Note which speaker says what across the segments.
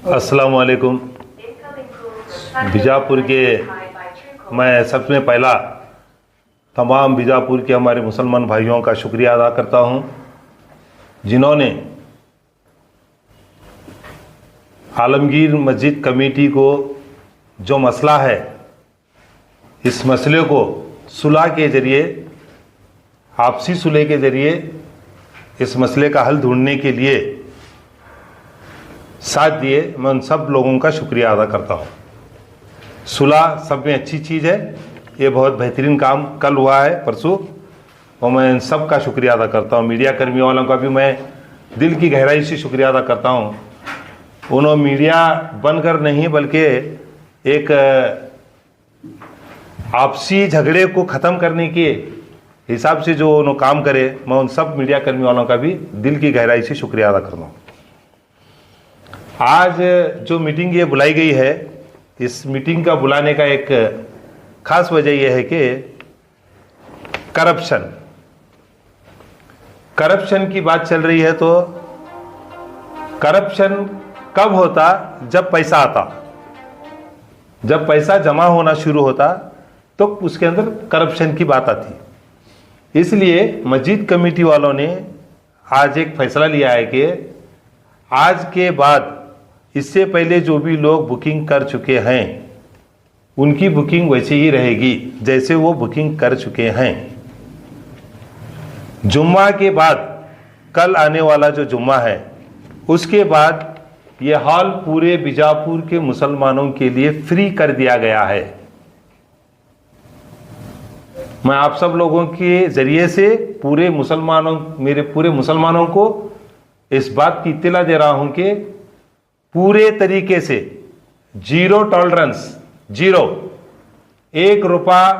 Speaker 1: अस्सलाम वालेकुम। बीजापुर के मैं सबसे पहला तमाम बीजापुर के हमारे मुसलमान भाइयों का शुक्रिया अदा करता हूं, जिन्होंने आलमगीर मस्जिद कमेटी को जो मसला है, इस मसले को सुलह के ज़रिए, आपसी सुलह के ज़रिए इस मसले का हल ढूंढने के लिए साथ दिए। मैं उन सब लोगों का शुक्रिया अदा करता हूँ। सुलह सब में अच्छी चीज़ है, ये बहुत बेहतरीन काम कल हुआ है परसों, और मैं इन सब का शुक्रिया अदा करता हूँ। मीडिया कर्मियों वालों का भी मैं दिल की गहराई से शुक्रिया अदा करता हूँ। उन्होंने मीडिया बनकर नहीं बल्कि एक आपसी झगड़े को ख़त्म करने के हिसाब से जो उन्होंने काम करे, मैं उन सब मीडिया कर्मियों वालों का भी दिल की गहराई से शुक्रिया अदा करता हूँ। आज जो मीटिंग ये बुलाई गई है, इस मीटिंग का बुलाने का एक खास वजह यह है कि करप्शन की बात चल रही है। तो करप्शन कब होता? जब पैसा आता, जब पैसा जमा होना शुरू होता तो उसके अंदर करप्शन की बात आती। इसलिए मस्जिद कमेटी वालों ने आज एक फैसला लिया है कि आज के बाद इससे पहले जो भी लोग बुकिंग कर चुके हैं उनकी बुकिंग वैसे ही रहेगी जैसे वो बुकिंग कर चुके हैं। जुम्मा के बाद, कल आने वाला जो जुम्मा है, उसके बाद ये हॉल पूरे बीजापुर के मुसलमानों के लिए फ्री कर दिया गया है। मैं आप सब लोगों के जरिए से मेरे पूरे मुसलमानों को इस बात की इत्तला दे रहा हूं कि पूरे तरीके से जीरो टॉलरेंस, जीरो, 1 रुपया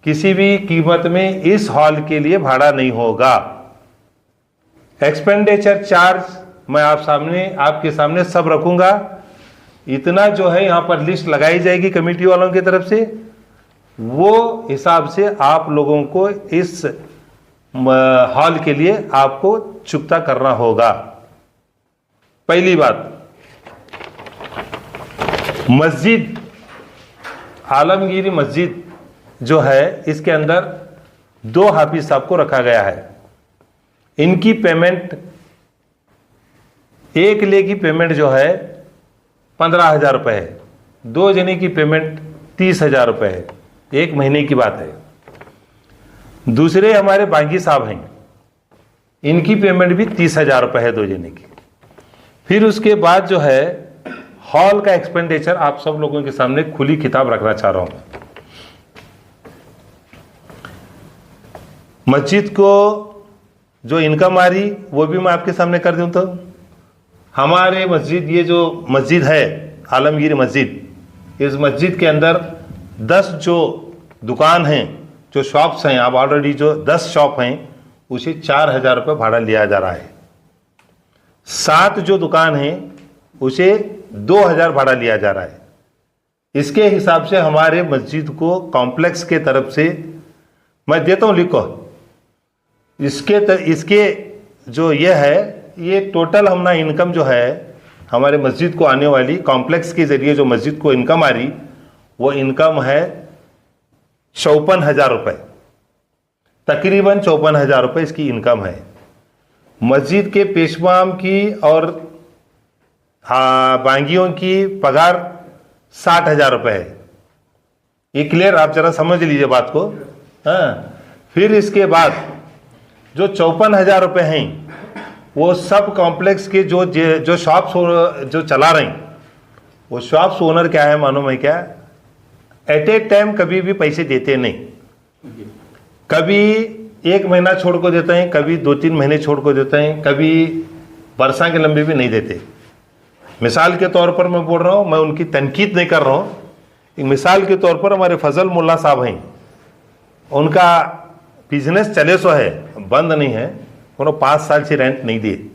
Speaker 1: किसी भी कीमत में इस हॉल के लिए भाड़ा नहीं होगा। एक्सपेंडिचर चार्ज मैं आपके सामने सब रखूंगा। इतना जो है यहां पर लिस्ट लगाई जाएगी कमेटी वालों की तरफ से, वो हिसाब से आप लोगों को इस हॉल के लिए आपको चुकता करना होगा। पहली बात, मस्जिद, आलमगीरी मस्जिद जो है, इसके अंदर 2 हाफिज साहब को रखा गया है। इनकी पेमेंट, एक ले की पेमेंट जो है 15,000 रुपये है, 2 जने की पेमेंट 30,000 रुपये है, 1 महीने की बात है। दूसरे हमारे बागी साहब हैं, इनकी पेमेंट भी 30,000 रुपये है 2 जने की। फिर उसके बाद जो है हॉल का एक्सपेंडिचर आप सब लोगों के सामने खुली किताब रखना चाह रहा हूं। मस्जिद को जो इनकम आ रही वो भी मैं आपके सामने कर दूं। तो हमारे मस्जिद, ये जो मस्जिद है आलमगीर मस्जिद, इस मस्जिद के अंदर 10 जो दुकान हैं, जो शॉप्स हैं, अब ऑलरेडी जो 10 शॉप हैं उसे 4,000 रुपये भाड़ा लिया जा रहा है। 7 जो दुकान हैं उसे 2,000 भाड़ा लिया जा रहा है। इसके हिसाब से हमारे मस्जिद को कॉम्प्लेक्स के तरफ से मैं देता हूँ, लिखो, इसके जो ये है, ये टोटल हमारा इनकम जो है हमारे मस्जिद को आने वाली, कॉम्प्लेक्स के जरिए जो मस्जिद को इनकम आ रही, वो इनकम है 54,000 रुपये, तकरीबन 54,000 रुपये इसकी इनकम है। मस्जिद के पेशवाम की और बांगियों की पगार 60,000 रुपये है। ये क्लियर, आप जरा समझ लीजिए बात को। हाँ, फिर इसके बाद जो 54,000 रुपये हैं वो सब कॉम्प्लेक्स के जो शॉप्स जो चला रहे हैं, वो शॉप्स ओनर क्या है मालूम है क्या? एट ए टाइम कभी भी पैसे देते नहीं। कभी 1 महीना छोड़ को देते हैं, कभी 2-3 महीने छोड़ को देते हैं, कभी बरसा के लंबे भी नहीं देते। मिसाल के तौर पर मैं बोल रहा हूँ, मैं उनकी तनकीद नहीं कर रहा हूँ। एक मिसाल के तौर पर हमारे फजल मुल्ला साहब हैं, उनका बिजनेस चले सो है, बंद नहीं है, उन्होंने 5 साल से रेंट नहीं दिए।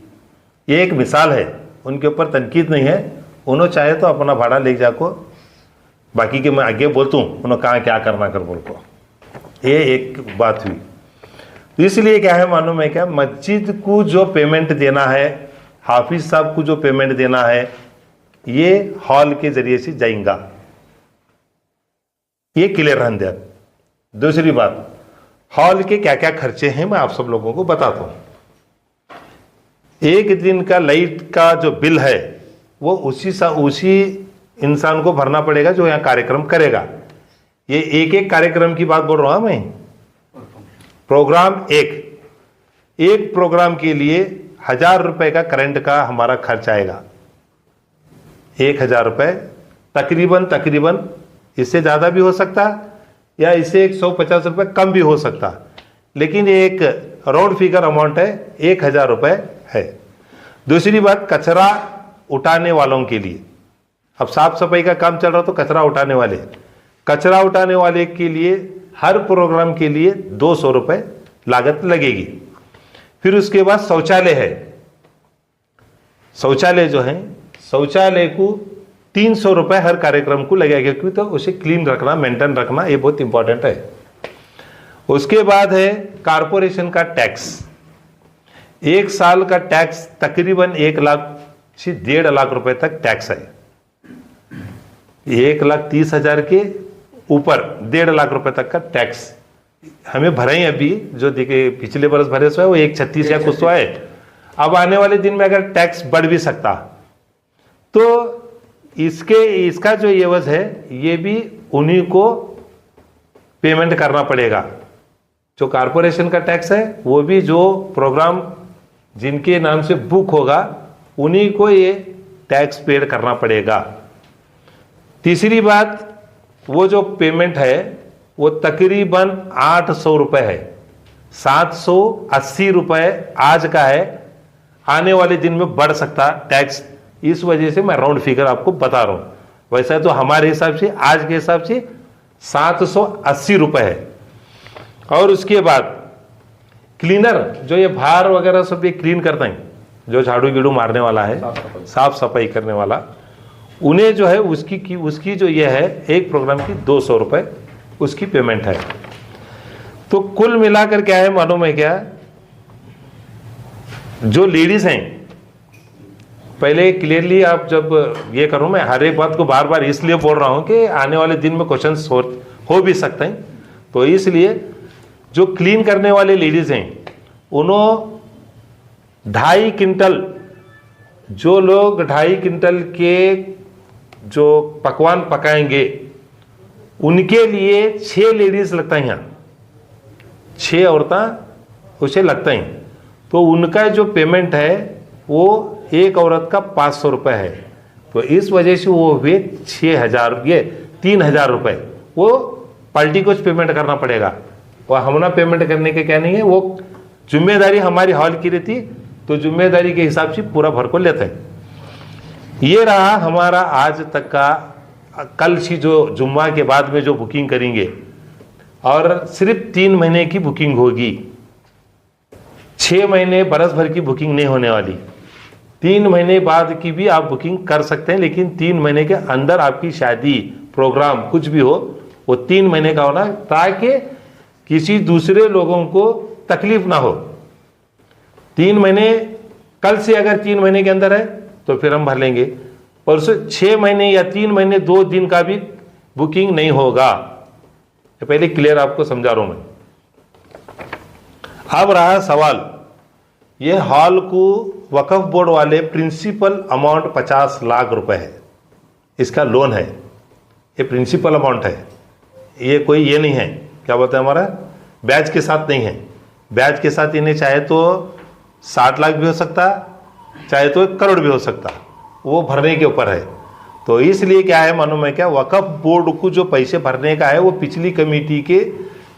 Speaker 1: ये एक मिसाल है, उनके ऊपर तनकीद नहीं है। उन्होंने चाहे तो अपना भाड़ा ले जाको, बाकी के मैं आगे बोलता हूँ उन्होंने कहाँ क्या करना कर बोल को। ये एक बात हुई। तो इसलिए क्या है मालूम है क्या, मस्जिद को जो पेमेंट देना है, हाफिज साहब को जो पेमेंट देना है, ये हॉल के जरिए से जाएगा, ये क्लियर रहन दिया। दूसरी बात, हॉल के क्या क्या खर्चे हैं मैं आप सब लोगों को बताता हूं। एक दिन का लाइट का जो बिल है वो उसी इंसान को भरना पड़ेगा जो यहाँ कार्यक्रम करेगा। ये एक एक कार्यक्रम की बात बोल रहा हूं मैं। प्रोग्राम एक प्रोग्राम के लिए 1000 रुपए का करंट का हमारा खर्च आएगा। 1000 रुपए तकरीबन, इससे ज़्यादा भी हो सकता या इससे 150 रुपए कम भी हो सकता, लेकिन ये एक राउंड फिगर अमाउंट है, 1000 रुपए है। दूसरी बात, कचरा उठाने वालों के लिए, अब साफ सफाई का काम चल रहा तो कचरा उठाने वाले के लिए हर प्रोग्राम के लिए 200 रुपए लागत लगेगी। फिर उसके बाद शौचालय है, शौचालय जो है शौचालय को 300 रुपए हर कार्यक्रम को लगेगा, क्योंकि तो उसे क्लीन रखना, मेंटेन रखना, ये बहुत इंपॉर्टेंट है। उसके बाद है कारपोरेशन का टैक्स। एक साल का टैक्स तकरीबन 1 लाख से 1.5 लाख रुपए तक टैक्स है। 1,30,000 के ऊपर 1.5 लाख रुपए तक का टैक्स हमें भरा ही अभी, जो देखिए पिछले बरस भरे सो है वो 1,36 या कुछ है। अब आने वाले दिन में अगर टैक्स बढ़ भी सकता, तो इसका जो एवज है ये भी उन्हीं को पेमेंट करना पड़ेगा। जो कारपोरेशन का टैक्स है वो भी जो प्रोग्राम जिनके नाम से बुक होगा उन्हीं को ये टैक्स पेड करना पड़ेगा। तीसरी बात, वो जो पेमेंट है वो तकरीबन 800 रुपए है। 780 रुपए आज का है, आने वाले दिन में बढ़ सकता टैक्स, इस वजह से मैं राउंड फिगर आपको बता रहा हूं। वैसा तो हमारे हिसाब से आज के हिसाब से 780 रुपए है। और उसके बाद क्लीनर, जो ये बाहर वगैरह सब ये क्लीन करते हैं, जो झाड़ू गिड़ू मारने वाला है, साफ सफाई करने वाला, उन्हें जो है उसकी जो ये है एक प्रोग्राम की 200 रुपए उसकी पेमेंट है। तो कुल मिलाकर क्या है मालूम है क्या, जो लेडीज हैं, पहले क्लियरली आप जब ये करूं, मैं हर एक बात को बार बार इसलिए बोल रहा हूं कि आने वाले दिन में क्वेश्चंस हो भी सकते हैं, तो इसलिए जो क्लीन करने वाले लेडीज हैं उन्होंने 2.5 क्विंटल, जो लोग 2.5 क्विंटल के जो पकवान पकाएंगे उनके लिए 6 लेडीज लगता है, यहाँ 6 औरतें उसे लगता है, तो उनका जो पेमेंट है वो एक औरत का 500 रुपये है। तो इस वजह से वो हुए 6,000, ये 3,000 रुपये वो पार्टी को पेमेंट करना पड़ेगा। और हमना पेमेंट करने के क्या नहीं है, वो जिम्मेदारी हमारी हॉल की रहती, तो जिम्मेदारी के हिसाब से पूरा भर को लेते हैं। ये रहा हमारा आज तक का, कल से जो जुम्मा के बाद में जो बुकिंग करेंगे, और सिर्फ 3 महीने की बुकिंग होगी, 6 महीने बरस भर की बुकिंग नहीं होने वाली। 3 महीने बाद की भी आप बुकिंग कर सकते हैं, लेकिन 3 महीने के अंदर आपकी शादी प्रोग्राम कुछ भी हो वो 3 महीने का होना, ताकि किसी दूसरे लोगों को तकलीफ ना हो। 3 महीने कल से अगर 3 महीने के अंदर है तो फिर हम भर लेंगे, और उसे 6 महीने या 3 महीने 2 दिन का भी बुकिंग नहीं होगा। तो पहले क्लियर आपको समझा रहा हूं मैं। अब रहा सवाल, ये हॉल को वक्फ बोर्ड वाले प्रिंसिपल अमाउंट 50 लाख रुपए है, इसका लोन है, ये प्रिंसिपल अमाउंट है, ये कोई ये नहीं है क्या बोलते हैं हमारा ब्याज के साथ नहीं है। ब्याज के साथ इन्हें चाहे तो 60 लाख भी हो सकता, चाहे तो 1 करोड़ भी हो सकता, वो भरने के ऊपर है। तो इसलिए क्या है मालूम है क्या, वक्फ बोर्ड को जो पैसे भरने का है वो पिछली कमेटी के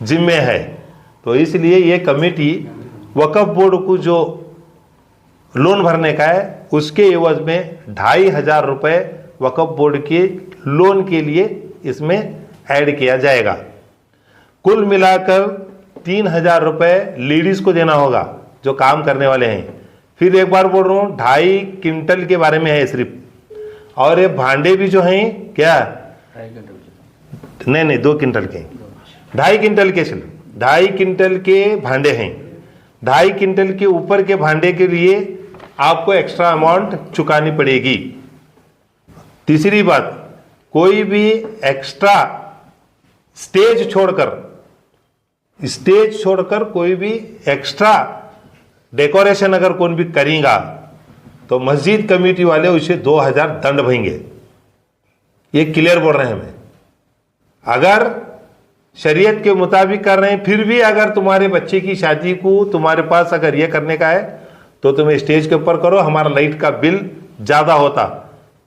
Speaker 1: जिम्मे है। तो इसलिए ये कमेटी वक्फ बोर्ड को जो लोन भरने का है उसके एवज में 2,500 रुपये वक्फ बोर्ड के लोन के लिए इसमें ऐड किया जाएगा। कुल मिलाकर 3,000 रुपये लेडीज को देना होगा जो काम करने वाले हैं। फिर एक बार बोल रहा हूँ, 2.5 क्विंटल के बारे में है सिर्फ, और ये भांडे भी जो हैं क्या, नहीं 2 क्विंटल के, 2.5 क्विंटल के, चलो 2.5 क्विंटल के भांडे हैं। 2.5 क्विंटल के ऊपर के भांडे के लिए आपको एक्स्ट्रा अमाउंट चुकानी पड़ेगी। तीसरी बात, कोई भी एक्स्ट्रा स्टेज छोड़कर कोई भी एक्स्ट्रा डेकोरेशन अगर कोई भी करेगा तो मस्जिद कमेटी वाले उसे 2000 दंड भरेंगे। ये क्लियर बोल रहे हैं हमें। अगर शरीयत के मुताबिक कर रहे हैं, फिर भी अगर तुम्हारे बच्चे की शादी को तुम्हारे पास अगर ये करने का है तो तुम स्टेज के ऊपर करो, हमारा लाइट का बिल ज़्यादा होता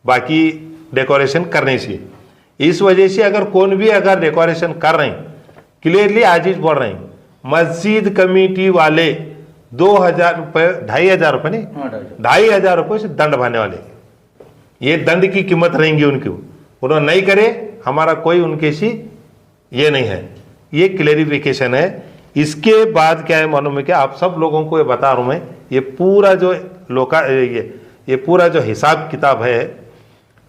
Speaker 1: बाकी डेकोरेशन करने से। इस वजह से अगर कौन भी अगर डेकोरेशन कर रहे हैं, क्लियरली आजीज बोल रहे हैं, मस्जिद कमेटी वाले 2000 रुपये, 2500 रुपये नहीं, 2500 रुपये से दंड भरने वाले। ये दंड की कीमत रहेंगी उनकी। उन्होंने नहीं करे, हमारा कोई उनके सी ये नहीं है। ये क्लेरिफिकेशन है। इसके बाद क्या है मालूम है, कि आप सब लोगों को ये बता रहा हूँ मैं, ये पूरा जो ये पूरा जो हिसाब किताब है,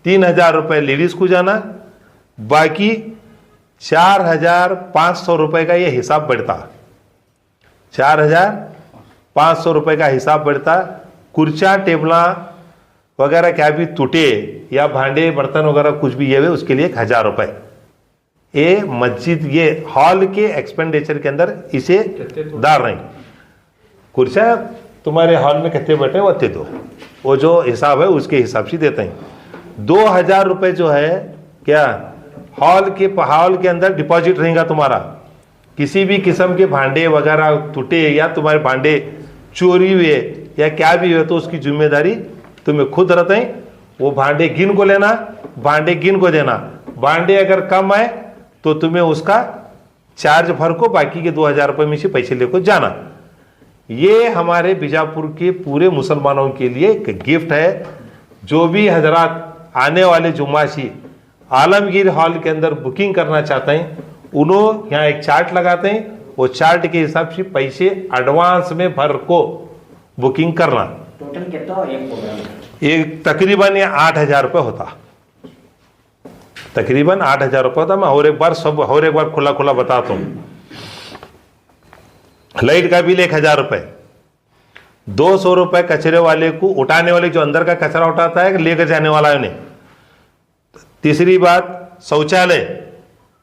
Speaker 1: 3000 रुपये लेडीज़ को जाना, बाकी 4500 रुपये का ये हिसाब बढ़ता, 4500 रुपये का हिसाब बढ़ता। कुर्चा टेबला वगैरह क्या भी टूटे या भांडे बर्तन वगैरह कुछ भी ये हुए उसके लिए 1000 रुपये। ये मस्जिद ये हॉल के एक्सपेंडिचर के अंदर इसे डाल रहे हैं। कुर्सा तुम्हारे हॉल में कितने बैठे वो दे दो, वो जो हिसाब है उसके हिसाब से देते हैं। 2000 रुपये जो है क्या हॉल के अंदर डिपॉजिट रहेगा तुम्हारा। किसी भी किस्म के भांडे वगैरह टूटे या तुम्हारे भांडे चोरी हुए या क्या भी हुए तो उसकी जिम्मेदारी तुम्हें खुद रहते हैं। वो भांडे गिन को लेना, भांडे गिन को देना। भांडे अगर कम आए तो तुम्हें उसका चार्ज भर को बाकी के 2000 रुपये में से पैसे लेकर जाना। ये हमारे बीजापुर के पूरे मुसलमानों के लिए एक गिफ्ट है। जो भी हजरात आने वाले जुम्माशी आलमगीर हॉल के अंदर बुकिंग करना चाहते हैं, उन्होंने यहाँ एक चार्ट लगाते हैं, वो चार्ट के हिसाब से पैसे एडवांस में भर को बुकिंग करना।
Speaker 2: टोटल कितना हो एक प्रोग्राम?
Speaker 1: ये तकरीबन ये 8000 रुपये होता, तकरीबन 8000 रुपये होता। मैं और एक बार खुला बताता हूँ। लाइट का बिल 1000 रुपये, 200 रुपये कचरे वाले को उठाने वाले, जो अंदर का कचरा उठाता है लेकर जाने वाला है उन्हें। तीसरी बात, शौचालय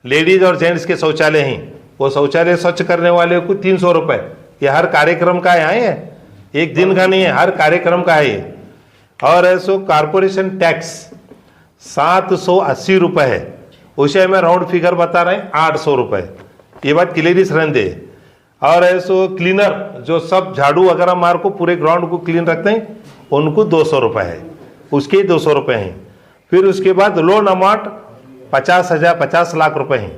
Speaker 1: लेडीज और जेंट्स के शौचालय हैं, वो शौचालय स्वच्छ करने वाले को 300 रुपये। ये हर कार्यक्रम का है, एक दिन का नहीं है, हर कार्यक्रम का है ये। और ऐसो कारपोरेशन टैक्स 780 रुपये है, उसे मैं राउंड फिगर बता रहे हैं 800 रुपये। ये बात क्लियरिस रहने दे। और ऐसो क्लीनर जो सब झाड़ू वगैरह मार को पूरे ग्राउंड को क्लीन रखते हैं, उनको 200 रुपये है, उसके 200 रुपये हैं। फिर उसके बाद लोन अमाउंट 50 लाख रुपए हैं।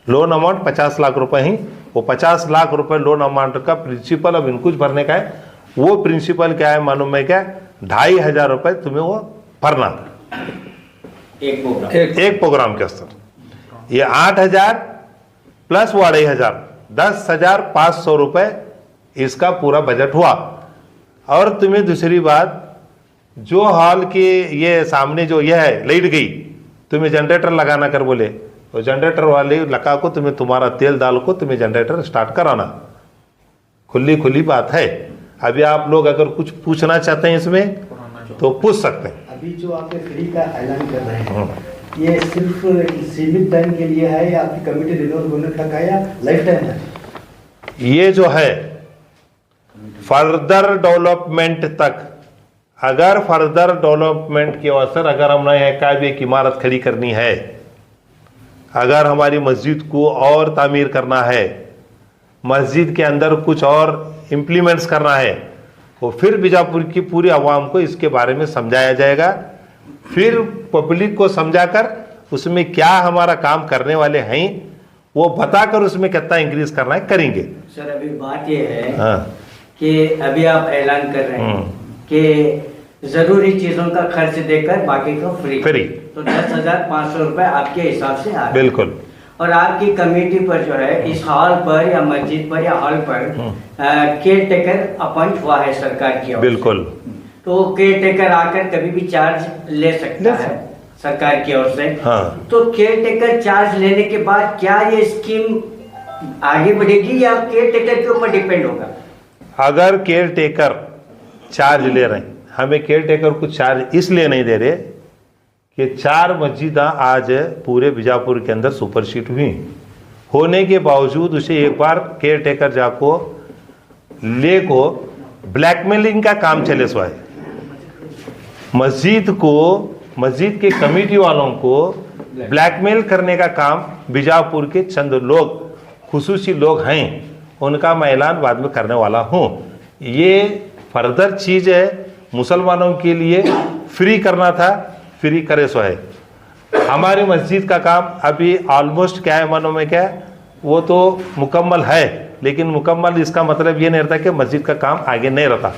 Speaker 1: लोन अमाउंट 50 लाख रुपए हैं। वो 50 लाख रुपए लोन अमाउंट का प्रिंसिपल अब इनको भरने का है। वो प्रिंसिपल क्या है मालूम है क्या, 2500 रुपये तुम्हें वो भरना एक प्रोग्राम के अंदर। ये 8000 प्लस वो 2500, 10,500 रुपये इसका पूरा बजट हुआ। और तुम्हें दूसरी बात, जो हॉल के ये सामने जो ये है लाइट गई, तुम्हें जनरेटर लगाना कर बोले, तो जनरेटर वाले लगा को तुम्हें तुम्हारा तेल डाल को तुम्हें जनरेटर स्टार्ट कराना। खुली बात है। अभी आप लोग अगर कुछ पूछना चाहते हैं इसमें तो पूछ सकते हैं।
Speaker 3: अभी जो आप फ्री का ऐलान कर रहे हैं, ये सिर्फ सीमित टाइम के लिए है या आपकी कमेटी रिन्यूअल होने तक है या लाइफ टाइम है?
Speaker 1: ये जो है फर्दर डेवलपमेंट तक, अगर फर्दर डेवलपमेंट के अवसर अगर हमने यहाँ भी एक इमारत खड़ी करनी है, अगर हमारी मस्जिद को और तामीर करना है, मस्जिद के अंदर कुछ और इम्प्लीमेंट्स करना है, तो फिर बीजापुर की पूरी आवाम को इसके बारे में समझाया जाएगा। फिर पब्लिक को समझाकर उसमें क्या हमारा काम करने वाले हैं वो बताकर उसमें कितना इंक्रीज करना है करेंगे।
Speaker 2: सर अभी बात ये है
Speaker 1: हाँ।
Speaker 2: कि अभी आप ऐलान कर रहे हैं कि जरूरी चीजों का खर्च देकर बाकी को फ्री, तो 10,500 रुपए आपके हिसाब से आ रहे हैं।
Speaker 1: बिल्कुल।
Speaker 2: और आपकी कमेटी पर जो है इस हॉल पर या मस्जिद पर या हॉल पर केयर टेकर अपॉइंट हुआ है सरकार की ओर से।
Speaker 1: बिल्कुल।
Speaker 2: तो केयर टेकर आकर कभी भी चार्ज ले सकता है सरकार की ओर से।
Speaker 1: हाँ।
Speaker 2: तो केयर टेकर चार्ज लेने के बाद क्या ये स्कीम आगे बढ़ेगी या केयर टेकर के ऊपर डिपेंड होगा?
Speaker 1: अगर केयर टेकर चार्ज ले रहे हैं, हमें केयर टेकर कुछ चार्ज इसलिए नहीं दे रहे कि 4 मस्जिद आज पूरे बीजापुर के अंदर सुपरसीट हुई होने के बावजूद उसे एक बार केयर टेकर जाको ले को ब्लैकमेलिंग का काम चले सो है। मस्जिद के कमेटी वालों को ब्लैकमेल करने का काम बीजापुर के चंद लोग खुसूसी लोग हैं, उनका मैं ऐलान बाद में करने वाला हूँ। ये फर्दर चीज़ है, मुसलमानों के लिए फ्री करना था, फ्री करे सो है। हमारी मस्जिद का काम अभी ऑलमोस्ट क्या है, मानो में क्या है, वो तो मुकम्मल है, लेकिन मुकम्मल इसका मतलब ये नहीं रहता कि मस्जिद का काम आगे नहीं रहता।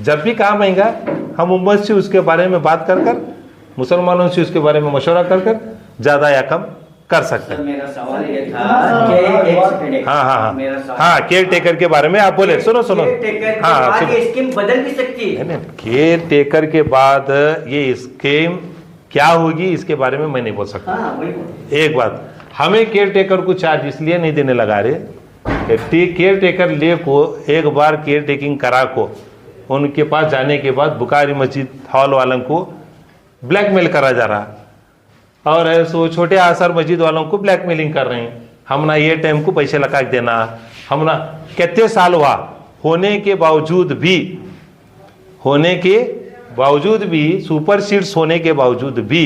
Speaker 1: जब भी काम आएगा हम उम्मत से उसके बारे में बात कर मुसलमानों से उसके बारे में मशवरा कर ज़्यादा या कम कर सकते हैं।
Speaker 2: मेरा सवाल ये था कि एक सेकंड,
Speaker 1: हाँ केयर टेकर के बारे में आप बोले, सुनो
Speaker 2: हाँ, ये स्कीम बदल भी सकती है।
Speaker 1: केयर टेकर के बाद ये स्कीम क्या होगी इसके बारे में मैं नहीं बोल सकता। एक बात, हमें केयर टेकर को चार्ज इसलिए नहीं देने लगा रहे, केयर टेकर ले को एक बार केयर टेकिंग करा को उनके पास जाने के बाद बुखारी मस्जिद हॉल वालों को ब्लैकमेल करा जा रहा, और सो छोटे आसर मस्जिद वालों को ब्लैकमेलिंग कर रहे हैं। हम ना ये टाइम को पैसे लगा के देना, हम ना कितने साल हुआ होने के बावजूद भी सुपर सीड्स होने के बावजूद भी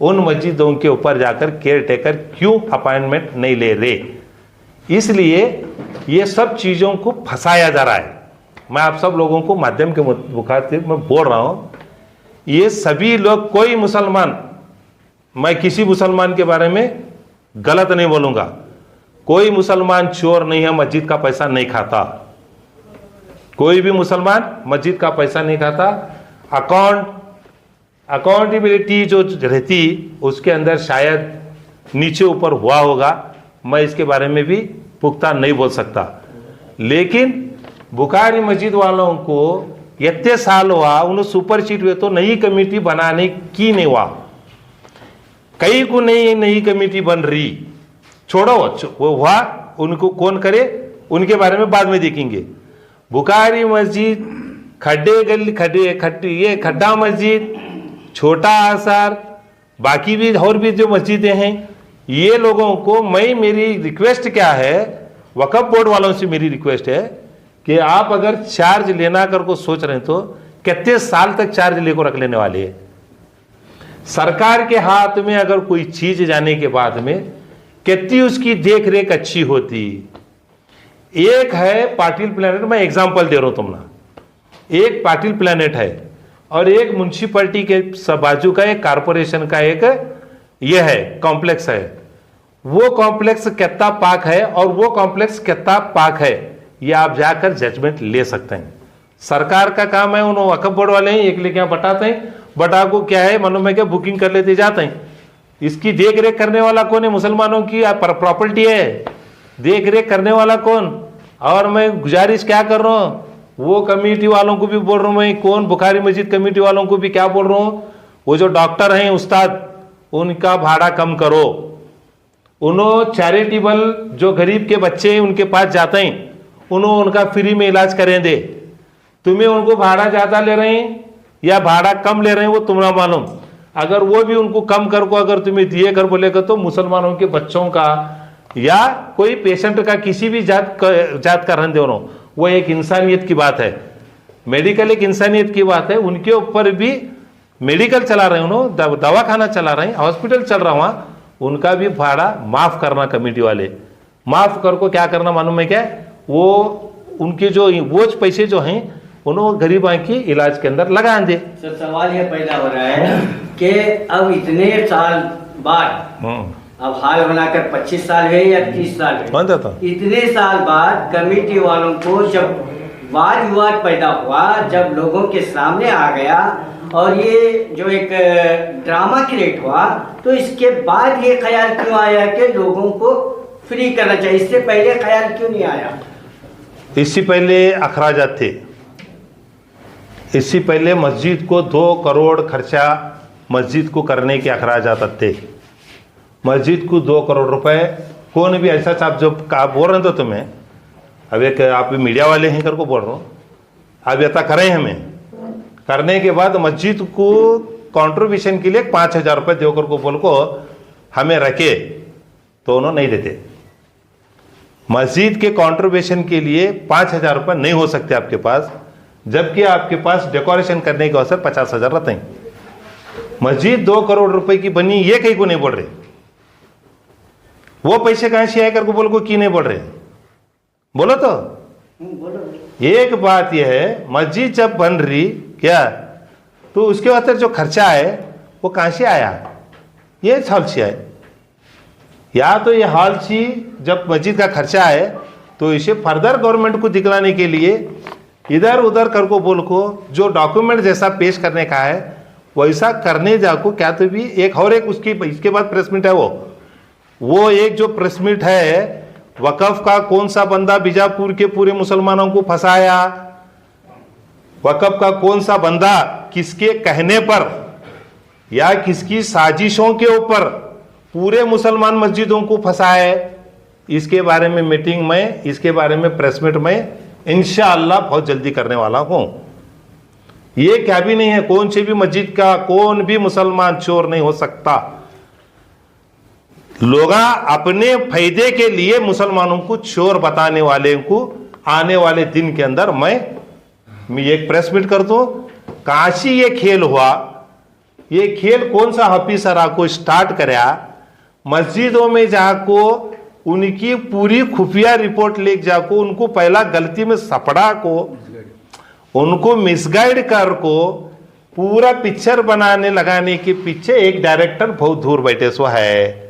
Speaker 1: उन मस्जिदों के ऊपर जाकर केयर टेकर क्यों अपॉइंटमेंट नहीं ले रहे। इसलिए ये सब चीज़ों को फंसाया जा रहा है। मैं आप सब लोगों को माध्यम के मुखातिब मैं बोल रहा हूँ, ये सभी लोग, कोई मुसलमान, मैं किसी मुसलमान के बारे में गलत नहीं बोलूँगा, कोई मुसलमान चोर नहीं है, मस्जिद का पैसा नहीं खाता, कोई भी मुसलमान मस्जिद का पैसा नहीं खाता। अकाउंटेबिलिटी जो रहती उसके अंदर शायद नीचे ऊपर हुआ होगा, मैं इसके बारे में भी पुख्ता नहीं बोल सकता। लेकिन बुखारी मस्जिद वालों को इतने साल हुआ, उन्हें सुपर सीट हुए तो नई कमेटी बनाने की नहीं हुआ, कई को नई कमेटी बन रही, छोड़ो वो हुआ, उनको कौन करे उनके बारे में बाद में देखेंगे। बुखारी मस्जिद, ये खड्डा मस्जिद, छोटा आसार, बाकी भी और भी जो मस्जिदें हैं, ये लोगों को मेरी रिक्वेस्ट क्या है, वक्फ बोर्ड वालों से मेरी रिक्वेस्ट है कि आप अगर चार्ज लेना कर को सोच रहे हैं तो कितने साल तक चार्ज लेकर रख लेने वाले हैं। सरकार के हाथ में अगर कोई चीज जाने के बाद में कितनी उसकी देख रेख अच्छी होती। एक है पाटिल प्लैनेट, मैं एग्जांपल दे रहा हूं तुमना, एक पाटिल प्लैनेट है और एक म्युनिसिपैलिटी के बाजू का एक कारपोरेशन का एक यह है कॉम्प्लेक्स है। वो कॉम्प्लेक्स कितना पाक है और वो कॉम्प्लेक्स कितना पाक है, ये आप जाकर जजमेंट ले सकते हैं। सरकार का काम है, उन्होंने वक्फ बोर्ड वाले हैं, एक लेके यहाँ बटाते हैं, बटा को क्या है मानो में क्या बुकिंग कर लेते जाते हैं। इसकी देख रेख करने वाला कौन है, मुसलमानों की प्रॉपर्टी है, देख रेख करने वाला कौन। और मैं गुजारिश क्या कर रहा हूँ, वो कमेटी वालों को भी बोल रहा हूँ, मैं कौन बुखारी मस्जिद कमेटी वालों को भी क्या बोल रहा हूँ, वो जो डॉक्टर हैं उस्ताद, उनका भाड़ा कम करो। उन्होंने चैरिटेबल जो गरीब के बच्चे हैं उनके पास जाते हैं, उन्होंने उनका फ्री में इलाज करें दे। तुम्हें उनको भाड़ा ज़्यादा ले रहे हैं या भाड़ा कम ले रहे हैं वो तुम्हें मालूम। अगर वो भी उनको कम कर को अगर तुम्हें दिए कर बोलेगा तो मुसलमानों के बच्चों का या कोई पेशेंट का किसी भी जात का रहने दो, वो एक इंसानियत की बात है। मेडिकल एक इंसानियत की बात है। उनके ऊपर भी मेडिकल चला रहे हैं, उन्होंने दवाखाना चला रहे हैं, हॉस्पिटल चल रहा वहाँ, उनका भी भाड़ा माफ़ करना कमेटी वाले। माफ़ कर को क्या करना मालूम है क्या, वो उनके जो वो पैसे जो हैं उन्होंने गरीबों की इलाज के अंदर लगा दे।
Speaker 2: सर सवाल ये पैदा हो रहा है कि अब इतने साल बाद, अब हाल बनाकर 25 साल है या 30 साल है, इतने साल बाद कमेटी वालों को जब वाद विवाद पैदा हुआ, जब लोगों के सामने आ गया और ये जो एक ड्रामा क्रिएट हुआ, तो इसके बाद ये ख्याल क्यों आया कि लोगों को फ्री करना चाहिए? इससे पहले ख्याल क्यों नहीं आया?
Speaker 1: इससे पहले अखराजात थे। इससे पहले मस्जिद को 2 करोड़ खर्चा मस्जिद को करने के अखराजात थे। मस्जिद को 2 करोड़ रुपए कौन भी ऐसा साहब जो बोल रहे थे तुम्हें, अब एक आप मीडिया वाले हैं कर को बोल रहा हूँ, अब ऐसा करें हमें करने के बाद मस्जिद को कंट्रीब्यूशन के लिए 5,000 रुपये देवकर को बोल को हमें रखे, तो उन्होंने नहीं देते। मस्जिद के कंट्रीब्यूशन के लिए 5,000 रुपये नहीं हो सकते आपके पास, जबकि आपके पास डेकोरेशन करने के अवसर 50,000 रहते हैं। मस्जिद 2 करोड़ रुपए की बनी, ये कहीं को नहीं बोल रहे, वो पैसे कहां से आए कर को बोल को की नहीं बोल रहे, बोलो तो।
Speaker 2: बोलो।
Speaker 1: एक बात यह है, मस्जिद जब बन रही क्या, तो उसके वास्ते जो खर्चा है वो कहां से आया, ये हॉल से आए, या तो ये हॉल से जब मस्जिद का खर्चा है तो इसे फर्दर गवर्नमेंट को दिखलाने के लिए इधर उधर कर को बोल को जो डॉक्यूमेंट जैसा पेश करने का है वैसा करने जाको, क्या तो भी एक और एक उसकी इसके बाद प्रेस मीट है, वो एक जो प्रेस मीट है वकफ का कौन सा बंदा बीजापुर के पूरे मुसलमानों को फंसाया, वकफ का कौन सा बंदा किसके कहने पर या किसकी साजिशों के ऊपर पूरे मुसलमान मस्जिदों को फंसाए, इसके बारे में मीटिंग में, इसके बारे में प्रेस मीट में इंशाअल्लाह बहुत जल्दी करने वाला हूं। ये क्या भी नहीं है, कौन सी भी मस्जिद का कोई भी मुसलमान चोर नहीं हो सकता। लोग अपने फायदे के लिए मुसलमानों को चोर बताने वाले को आने वाले दिन के अंदर मैं एक प्रेस मीट कर दूं, काशी ये खेल हुआ, ये खेल कौन सा ऑफिसर को स्टार्ट कराया, मस्जिदों में जाको उनकी पूरी खुफिया रिपोर्ट लेके जाको उनको पहला गलती में सपड़ा को उनको मिसगाइड कर को पूरा पिक्चर बनाने लगाने के पीछे एक डायरेक्टर बहुत दूर बैठे सो है।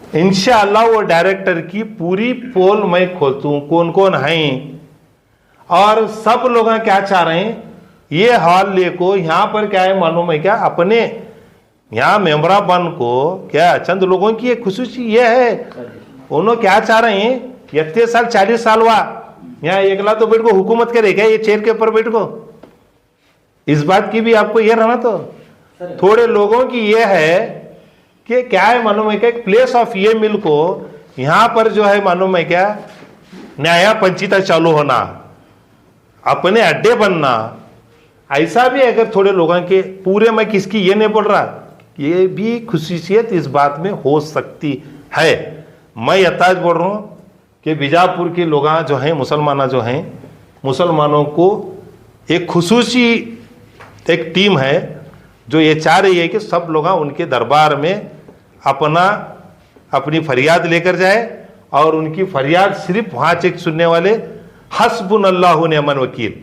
Speaker 1: इंशाअल्लाह वो डायरेक्टर की पूरी पोल मैं खोलतू कौन कौन है, और सब लोग क्या चाह रहे हैं, ये हॉल लेको यहां पर क्या है मालूम है क्या, अपने यहाँ मेम्बरा बन को क्या चंद लोगों की एक खुशूसी ये है, उन्होंने क्या चाह रहे हैं, इतने साल 40 साल हुआ यहाँ एकला तो बैठ को हुकूमत करे क्या, ये चेयर के ऊपर बैठ को, इस बात की भी आपको ये रहना, तो थोड़े लोगों की ये है कि क्या है मालूम है क्या, एक प्लेस ऑफ ये मिल को यहाँ पर जो है मालूम है क्या, न्याय पंचिता चालू होना, अपने अड्डे बनना, ऐसा भी अगर थोड़े लोगों के पूरे, मैं किसकी ये नहीं बोल रहा, ये भी खुशियत इस बात में हो सकती है। मैं यताज बोल रहा हूँ कि बीजापुर के लोग जो हैं मुसलमान जो हैं, मुसलमानों को एक खुसूसी एक टीम है जो ये चाह रही है कि सब लोग उनके दरबार में अपनी फरियाद लेकर जाए, और उनकी फरियाद सिर्फ वहाँ चेक सुनने वाले हस्बुनल्लाहु निअमल वकील,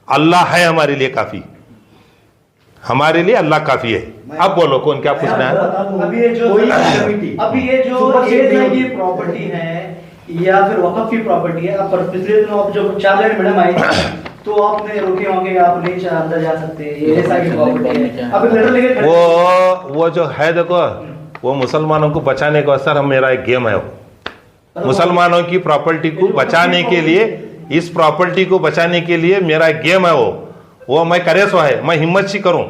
Speaker 1: अल्लाह है हमारे लिए काफ़ी, हमारे लिए अल्लाह काफ़ी है। अब बोलो कौन क्या पूछना है।
Speaker 3: अभी ये जो ये प्रॉपर्टी है या फिर वक़्फ़ की प्रॉपर्टी है, आप पिछले दिनों आप जो 4 जन मैडम आई तो आपने रोके होंगे, आप नहीं अंदर जा सकते, ये ऐसा की प्रॉपर्टी है, अब लेटर लेके
Speaker 1: वो जो है देखो, वो मुसलमानों को बचाने का असर मेरा एक गेम है, वो मुसलमानों की प्रॉपर्टी को बचाने के लिए, इस प्रॉपर्टी को बचाने के लिए मेरा गेम है, वो मैं करे सो है, मैं हिम्मत सी करूं,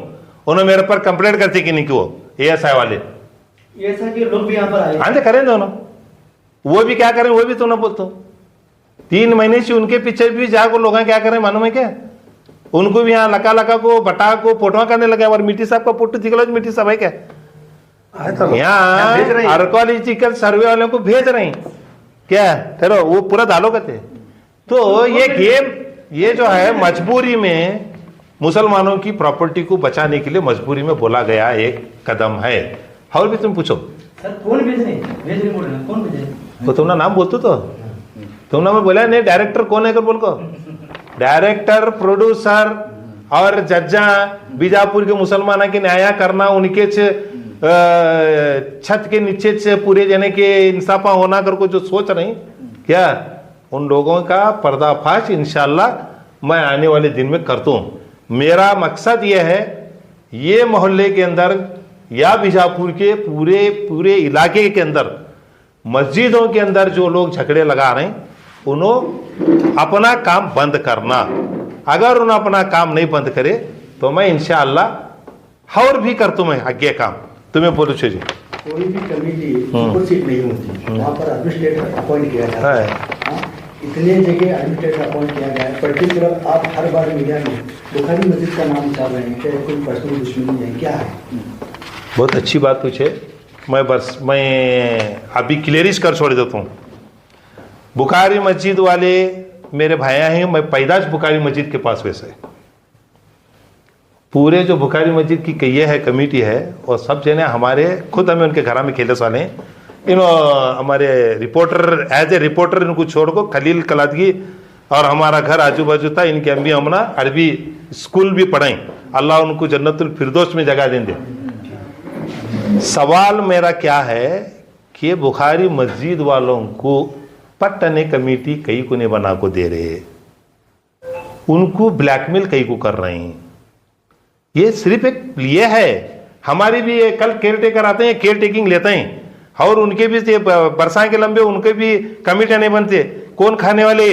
Speaker 1: उन्होंने मेरे पर कंप्लेंट करते कि नहीं कि वो ASI वाले
Speaker 3: ऐसा कि लोग भी यहाँ पर आए,
Speaker 1: हाँ करें दोनों, वो भी क्या करें, वो भी तो ना बोलते 3 महीने से उनके पीछे भी जाकर लोग क्या करें मालूम है क्या, उनको भी यहाँ लका लका को बटा को फोटो करने लगे, और मिट्टी साहब का फोटो दिखला, मिट्टी साहब है क्या, यहाँ आर्कोलॉजिकल सर्वे वालों को भेज रहे हैं क्या, चलो वो पूरा डालो कहते। तो ये गेम, ये जो है मजबूरी में मुसलमानों की प्रॉपर्टी को बचाने के लिए मजबूरी में बोला गया एक कदम है। और भी तुम पूछो
Speaker 3: सर, कौन भेज रहे बोल रहे हैं, कौन भेज रहे,
Speaker 1: वो तुमने नाम बोलते तो तुमने मैं बोला नहीं, डायरेक्टर कौन है कर बोल को, डायरेक्टर प्रोड्यूसर और जज्जा बीजापुर के मुसलमाना के न्याय करना, उनके छत के नीचे से पूरे जने के इंसाफा होना कर को जो सोच रही क्या, उन लोगों का पर्दाफाश इंशाल्लाह मैं आने वाले दिन में करता हूँ। मेरा मकसद ये है, ये मोहल्ले के अंदर या बीजापुर के पूरे इलाके के अंदर मस्जिदों के अंदर जो लोग झगड़े लगा रहे हैं, उन्होंने अपना काम बंद करना, अगर उन्हें अपना काम नहीं बंद करे तो मैं इंशाअल्लाह और भी कर तुम्हें आगे काम। तुम्हें बोलो जी,
Speaker 3: कोई भी कमेटी सुपर सीट नहीं होती, वहाँ पर एडमिनिस्ट्रेटर अपॉइंट किया जाता है, इतने जगह एडमिनिस्ट्रेटर अपॉइंट किया गया है, पर्टिकुलर आप हर बार मीडिया में बुखारी मस्जिद का नाम चल रहे हैं, क्या कोई पर्सनल दुश्मनी है, क्या है?
Speaker 1: बहुत अच्छी बात पूछे। मैं अभी क्लियरिश कर छोड़ देता हूँ। बुखारी मस्जिद वाले मेरे भाइयाँ हैं, मैं पैदाश बुखारी मस्जिद के पास वैसे है। पूरे जो बुखारी मस्जिद की ये है कमेटी है, और सब जने हमारे खुद हमें उनके घर में खेलस वाले हैं। हमारे रिपोर्टर एज ए रिपोर्टर इनको छोड़ को खलील कलादगी और हमारा घर आजू बाजू था। इनके अम्मी हमना अरबी स्कूल भी पढ़ाई, अल्लाह उनको जन्नतुल फिरदौस में जगह दें दे। सवाल मेरा क्या है कि बुखारी मस्जिद वालों को पट्टने कमेटी कई को नहीं बना को दे रहे, उनको ब्लैकमेल कई को कर रहे हैं। ये सिर्फ एक ये है, हमारी भी ये कल केयर टेकर आते हैं, केयर टेकिंग लेते हैं, और उनके भी बरसात के लंबे उनके भी कमेटियां नहीं बनते। कौन खाने वाले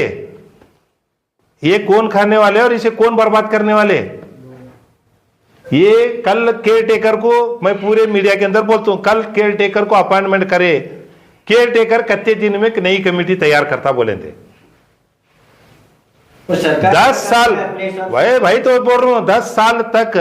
Speaker 1: ये कौन खाने वाले और इसे कौन बर्बाद करने वाले? ये कल केयर टेकर को मैं पूरे मीडिया के अंदर बोलता हूं, कल केयर टेकर को अपॉइंटमेंट करे। केयर टेकर कच्चे दिन में एक नई कमेटी तैयार करता बोले थे। 10 साल भाई तो बोल रहा हूं, 10 साल तक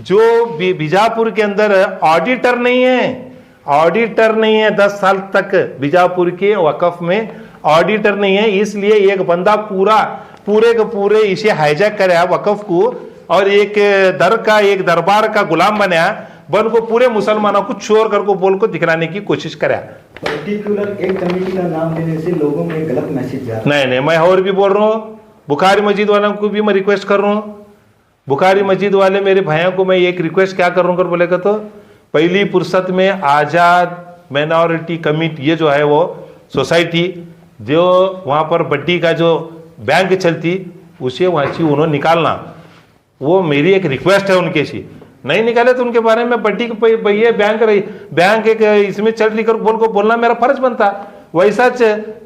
Speaker 1: जो बीजापुर के अंदर ऑडिटर नहीं है, ऑडिटर नहीं है 10 साल तक बीजापुर के वकफ में ऑडिटर नहीं है। इसलिए एक बंदा पूरे के पूरे इसे हाईजैक करे वकफ को, और एक दरबार का गुलाम बनाया, बन को पूरे मुसलमानों को चोर कर को बोल को दिखलाने की कोशिश करे।
Speaker 3: पर्टिकुलर एक कमेटी का नाम देने से लोगों में गलत मैसेज जा रहा है।
Speaker 1: नहीं, मैं और भी बोल रहा हूँ, बुखारी मस्जिद वालों को भी मैं रिक्वेस्ट कर रहा हूँ। बुखारी मस्जिद वाले मेरे भाइयों को मैं एक रिक्वेस्ट क्या कर रहा हूँ बोलेगा तो, पहली फुर्सत में आज़ाद माइनॉरिटी कमेटी ये जो है वो सोसाइटी जो वहाँ पर बड्डी का जो बैंक चलती उसे वहाँ से उन्होंने निकालना, वो मेरी एक रिक्वेस्ट है उनके से। नहीं निकाले तो उनके बारे में बड्डी ये बैंक एक इसमें चल रही कर बोल को बोलना मेरा फर्ज बनता। वैसा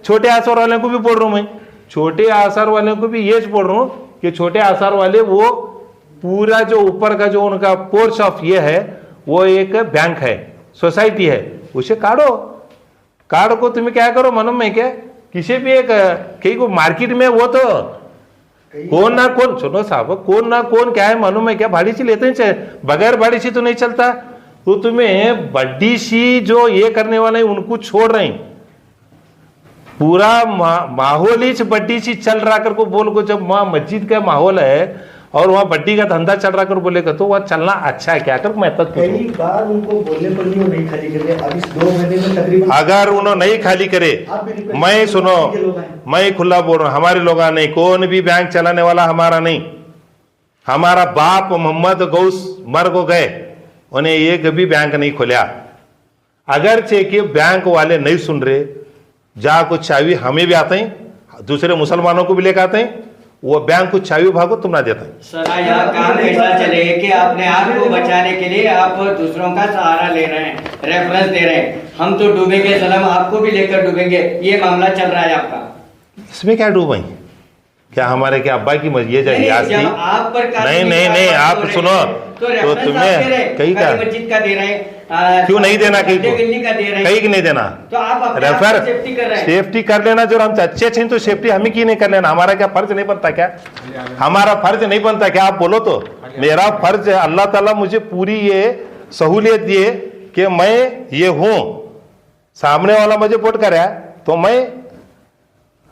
Speaker 1: छोटे आसार वाले को भी बोल रहा हूँ, मैं छोटे आसार वाले को भी ये बोल रहा हूँ कि छोटे आसार वाले वो पूरा जो ऊपर का जो उनका पोर्च ऑफ ये है वो एक बैंक है, सोसाइटी है, उसे काढ़ो को तुम्हें क्या करो मालूम है क्या, किसी भी एक कहीं को मार्केट में वो तो कौन ना कौन, सुनो साहब, कौन ना कौन क्या है मालूम है क्या, भाड़ी सी लेते हैं, बगैर भाड़ी सी तो नहीं चलता। तो तुम्हें बड्डी सी जो ये करने वाले हैं उनको छोड़ रहे हैं, पूरा माहौल ही बड्डी सी चल रहा कर को बोल को, जब वहां मस्जिद का माहौल है और वहां बड्डी का धंधा चल रहा कर बोलेगा तो वह चलना अच्छा है क्या कर? मैं तक
Speaker 3: कई बार उनको बोलने पर भी वो नहीं खाली करे। अब इस 2 महीने में तकरीबन
Speaker 1: अगर उन्होंने नहीं खाली करे, मैं सुनो, मैं खुला बोल रहा हूं, हमारे लोग नहीं, कौन भी बैंक चलाने वाला हमारा नहीं। हमारा बाप मोहम्मद गौस मर को गए, उन्हें एक भी बैंक नहीं खोला। अगर कि बैंक वाले नहीं सुन रहे, जा कुछ चाबी हमें भी आते हैं, दूसरे मुसलमानों को भी लेकर आते हैं, वो बैंक को चाबी भागो तुम ना देता।
Speaker 2: सर यहाँ काम ऐसा चले कि अपने आप को बचाने के लिए आप दूसरों का सहारा ले रहे हैं, रेफरेंस दे रहे हैं, हम तो डूबेंगे सलाम आपको भी लेकर डूबेंगे, ये मामला चल रहा है आपका।
Speaker 1: इसमें क्या डूबे? क्या हमारे क्या अब्बा की मस्जिद है याद थी?
Speaker 2: आप पर
Speaker 1: नहीं आप सुनो, तो तुम्हें कहीं का
Speaker 2: मस्जिद का दे रहे हैं,
Speaker 1: क्यों नहीं देना? कहीं को कहीं की नहीं देना,
Speaker 2: तो आप
Speaker 1: रेफर
Speaker 2: सेफ्टी कर रहे हैं।
Speaker 1: सेफ्टी कर लेना, जो हम अच्छे हैं तो सेफ्टी हमें की नहीं कर लेना। हमारा क्या फर्ज नहीं बनता क्या? हमारा फर्ज नहीं बनता क्या? आप बोलो तो मेरा फर्ज है, अल्लाह ताला मुझे पूरी ये सहूलियत दिए कि मैं ये हूं, सामने वाला मुझे वोट कर है तो मैं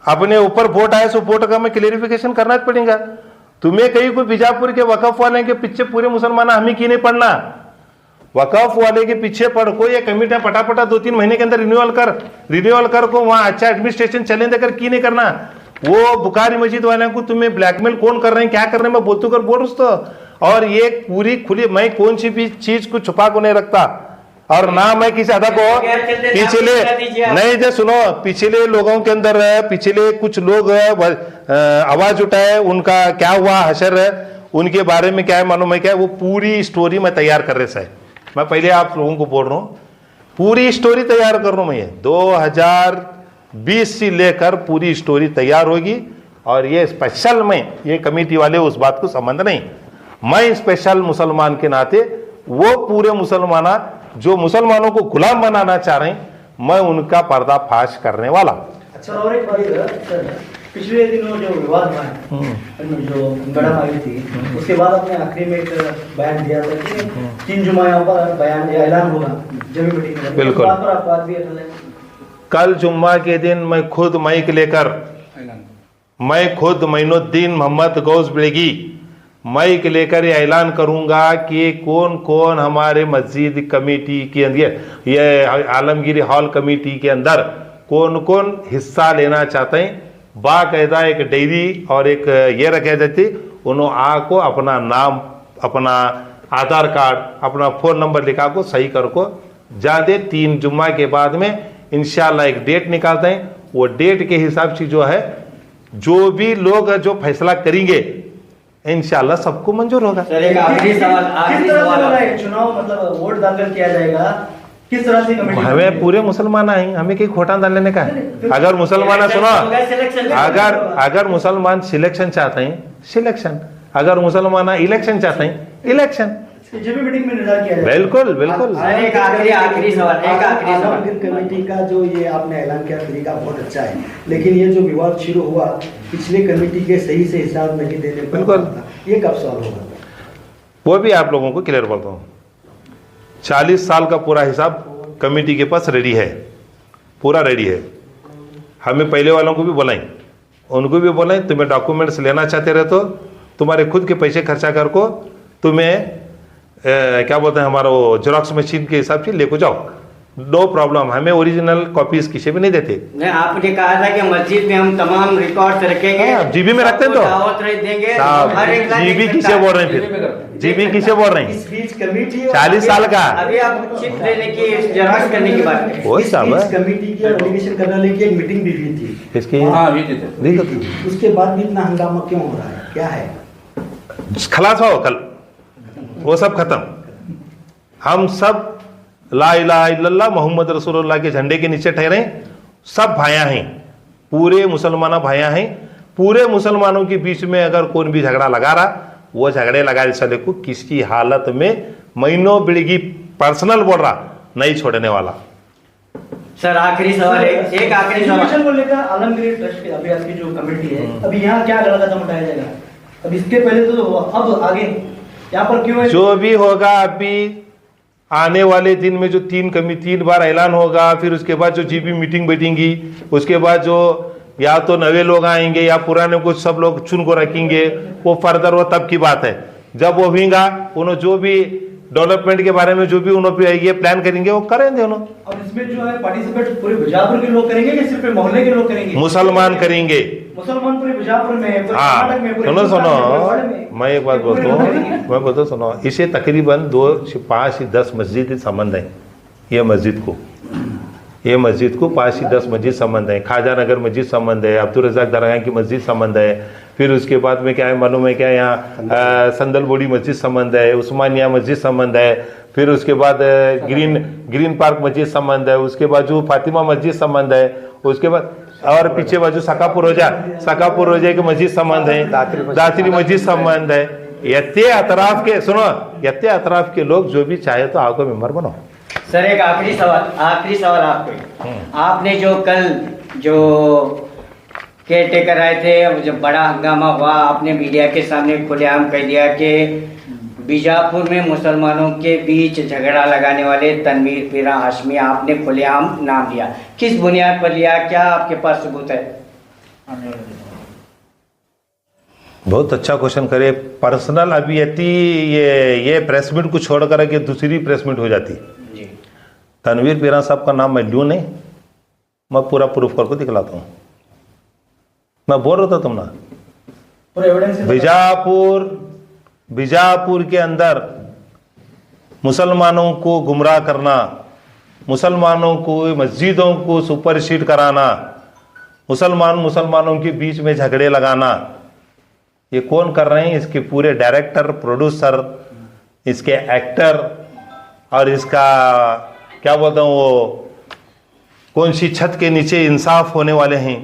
Speaker 1: अपने ऊपर वोट आया, सो वोट का मैं क्लेरिफिकेशन करना पड़ेगा। तुम्हें कहीं कोई बीजापुर के वकफ वाले के पीछे पूरे मुसलमान हमें की नहीं पढ़ना, वकफ वाले के पीछे पढ़ को ये कमिटियां पटापटा 2-3 महीने के अंदर रिन्यूअल कर को वहां अच्छा एडमिनिस्ट्रेशन चले देकर की नहीं करना। वो बुखारी मस्जिद वाले को तुम्हें ब्लैकमेल कौन कर रहे हैं, क्या कर रहे हैं, मैं बोलतू कर बोल तो। और ये पूरी खुली, मैं कौन सी भी चीज को छुपा को नहीं रखता, और ना मैं किसी अदा को पिछले नहीं जो सुनो, पिछले लोगों के अंदर पिछले कुछ लोग आवाज उठाए, उनका क्या हुआ हशर है, उनके बारे में क्या है मालूम है क्या? वो पूरी स्टोरी मैं तैयार कर रहे से, मैं पहले आप लोगों को बोल रहा हूँ, पूरी स्टोरी तैयार कर रहा हूँ मैं। ये 2020 से लेकर पूरी स्टोरी तैयार होगी, और ये स्पेशल में ये कमेटी वाले उस बात को संबंध नहीं, मैं स्पेशल मुसलमान के नाते वो पूरे मुसलमान जो मुसलमानों को गुलाम बनाना चाह रहे हैं, मैं उनका पर्दाफाश करने वाला।
Speaker 3: सर और एक बात सर, पिछले दिनों जो विवाद हुआ है, जो मैडम आई थी, उसके बाद आपने आखिरी में एक बयान दिया था कि 3 जुम्मा पर बयान ऐलान होगा जब मीटिंग में,
Speaker 1: बिल्कुल।
Speaker 3: बात पर आप बात भी अटल है।
Speaker 1: कल जुम्मा के दिन मैं खुद माइक लेकर, मैं खुद मोइनुद्दीन मोहम्मद गौस बेगी माइक लेकर ये ऐलान करूंगा कि कौन कौन हमारे मस्जिद कमेटी के अंदर, ये आलमगीर हॉल कमेटी के अंदर कौन कौन हिस्सा लेना चाहते हैं। बाकायदा एक डायरी और एक ये रखे जाती, उन्होंने आको अपना नाम, अपना आधार कार्ड, अपना फ़ोन नंबर लिखा को सही कर को जाते। 3 जुम्मा के बाद में इंशाल्लाह एक डेट निकालते हैं। वो डेट के हिसाब से जो है, जो भी लोग जो फैसला करेंगे इंशाल्लाह सबको मंजूर होगा।
Speaker 2: सर एक आखिरी सवाल,
Speaker 3: किस तरह से होगा ये चुनाव, मतलब वोट दाखिल किया जाएगा, किस तरह से कमेटी?
Speaker 1: हमें पूरे मुसलमान हैं, हमें कहीं खोटा डाल लेने का है। अगर मुसलमान सुनो, अगर मुसलमान सिलेक्शन चाहते हैं सिलेक्शन, अगर मुसलमान इलेक्शन चाहते हैं इलेक्शन,
Speaker 3: जब भी मीटिंग में निर्धार किया जाएगा।
Speaker 1: बिल्कुल बिल्कुल।
Speaker 2: एक आखिरी सवाल, एक आखिरी सवाल।
Speaker 4: आलमगीर कमेटी का जो ये आपने ऐलान किया तरीका बहुत अच्छा है, लेकिन ये जो विवाद शुरू हुआ पिछले कमेटी के सही से हिसाब नहीं देने पर,
Speaker 1: बिल्कुल।
Speaker 4: ये कब सॉल्व होगा?
Speaker 1: वो भी आप लोगों को क्लियर बोलता हूँ। 40 साल का पूरा हिसाब कमेटी के पास रेडी है, पूरा रेडी है। हमें पहले वालों को भी बुलाएं, उनको भी बुलाएं, तुम्हें डॉक्यूमेंट्स लेना चाहते रहे तो तुम्हारे खुद के पैसे खर्चा कर को तुम्हें क्या बोलते हैं, हमारा वो जेरोक्स मशीन के हिसाब से लेको जाओ, नो प्रॉब्लम। हमें ओरिजिनल कॉपीज किसी भी नहीं देते।
Speaker 2: नहीं, आपने कहा था कि मस्जिद में हम तमाम रिकॉर्ड रखेंगे।
Speaker 1: हाँ, जीबी में रखते हैं तो
Speaker 2: दावत देंगे।
Speaker 1: साहब, जीबी किसे बोल रहे हैं फिर, जीबी किसे बोल रहे हैं?
Speaker 4: इस बीच कमेटी
Speaker 1: 40 साल का
Speaker 2: अभी आप चिप लेने की, जेरोक्स करने की बात करें।
Speaker 1: वो
Speaker 4: इस
Speaker 1: सब
Speaker 4: बीच कमेटी की एलिगेशन करने लेके एक मीटिंग भी हुई थी,
Speaker 1: इसकी
Speaker 4: उसके बाद भी इतना हंगामा क्यों हो रहा है, क्या है?
Speaker 1: खलास हो कल, वो सब खत्म। हम सब ला इलाहा इल्लल्लाह मोहम्मद रसूलुल्लाह के झंडे के नीचे ठहरे, सब भाइयां हैं, पूरे मुसलमान भाइयां हैं। पूरे मुसलमानों के बीच में अगर कोई भी झगड़ा लगा रहा, वो झगड़े लगा चले को किसी हालत में महीनों बिड़गी पर्सनल बोल रहा नहीं छोड़ने वाला।
Speaker 2: सर आखिरी सवाल, एक आखिरी सवाल।
Speaker 3: एजुकेशन को लेकर आलमगीर ट्रस्ट की अभी आपकी जो कमेटी है, अभी यहाँ क्या गलत कदम उठाया जाएगा? अब इसके पहले तो, अब आगे यहाँ पर क्यों है?
Speaker 1: जो भी होगा अभी आने वाले दिन में जो 3 बार ऐलान होगा, फिर उसके बाद जो जीबी मीटिंग बैठेंगी, उसके बाद जो या तो नए लोग आएंगे या पुराने को सब लोग चुन को रखेंगे, वो फर्दर वो तब की बात है। जब वो होगा उन्होंने जो भी डेवलपमेंट के बारे में जो भी उन्होंने ये प्लान करेंगे वो करेंगे उन्होंने।
Speaker 3: और इसमें जो है पार्टिसिपेट पूरे बीजापुर के लोग करेंगे कि सिर्फ मोहल्ले के लोग करेंगे?
Speaker 1: मुसलमान करेंगे।
Speaker 3: मुसलमान पूरे बीजापुर में, पूरे
Speaker 1: हाँ,
Speaker 3: कर्नाटक में, पूरे
Speaker 1: सुनो
Speaker 3: हिंदुस्तान में, पूरे
Speaker 1: सुनो,
Speaker 3: वर्ल्ड में।
Speaker 1: मैं एक बात बोलता हूँ, मैं बोलता सुनो, इसे तकरीबन 2 से 5 से 10 मस्जिद संबंध है। ये मस्जिद को 5 से 10 मस्जिद संबंध है। ख्वाजा नगर मस्जिद संबंध है, अब्दुल रज़ाक दरगाह की मस्जिद संबंध है। फिर उसके बाद में क्या है मालूम है क्या, यहाँ संदल बोड़ी मस्जिद संबंध है, उस्मानिया मस्जिद संबंध है। फिर उसके बाद ग्रीन पार्क मस्जिद संबंध है। उसके बाजू फातिमा मस्जिद संबंध है। उसके बाद और पीछे बाजू सकापुर रोजा की मस्जिद संबंध है, दातरी मस्जिद संबंध है। यत्ते अतराफ के सुनो, यत्ते अतराफ के लोग जो भी चाहे तो आपको मेंबर बनो।
Speaker 2: सर एक आखिरी सवाल आपको, आपने जो कल जो केयर टेकर आए थे, जब बड़ा हंगामा हुआ, आपने मीडिया के सामने खुलेआम कह दिया कि बीजापुर में मुसलमानों के बीच झगड़ा लगाने वाले तनवीर पीरा हाशमी, आपने खुलेआम नाम लिया, किस बुनियाद पर लिया, क्या आपके पास सबूत है?
Speaker 1: बहुत अच्छा क्वेश्चन करे। पर्सनल अभी ये प्रेस मीट को छोड़ कर के दूसरी प्रेस मीट हो जाती।
Speaker 2: जी।
Speaker 1: तनवीर पीरा साहब का नाम मैं लूँ नहीं, मैं पूरा प्रूफ करके दिखलाता हूँ। मैं बोल रहा था तुम ना,
Speaker 3: पूरे एविडेंस
Speaker 1: बीजापुर के अंदर मुसलमानों को गुमराह करना, मुसलमानों को मस्जिदों को सुपरसीड कराना, मुसलमानों के बीच में झगड़े लगाना, ये कौन कर रहे हैं? इसके पूरे डायरेक्टर, प्रोड्यूसर, इसके एक्टर और इसका क्या बोलता हूँ वो कौन सी छत के नीचे इंसाफ होने वाले हैं,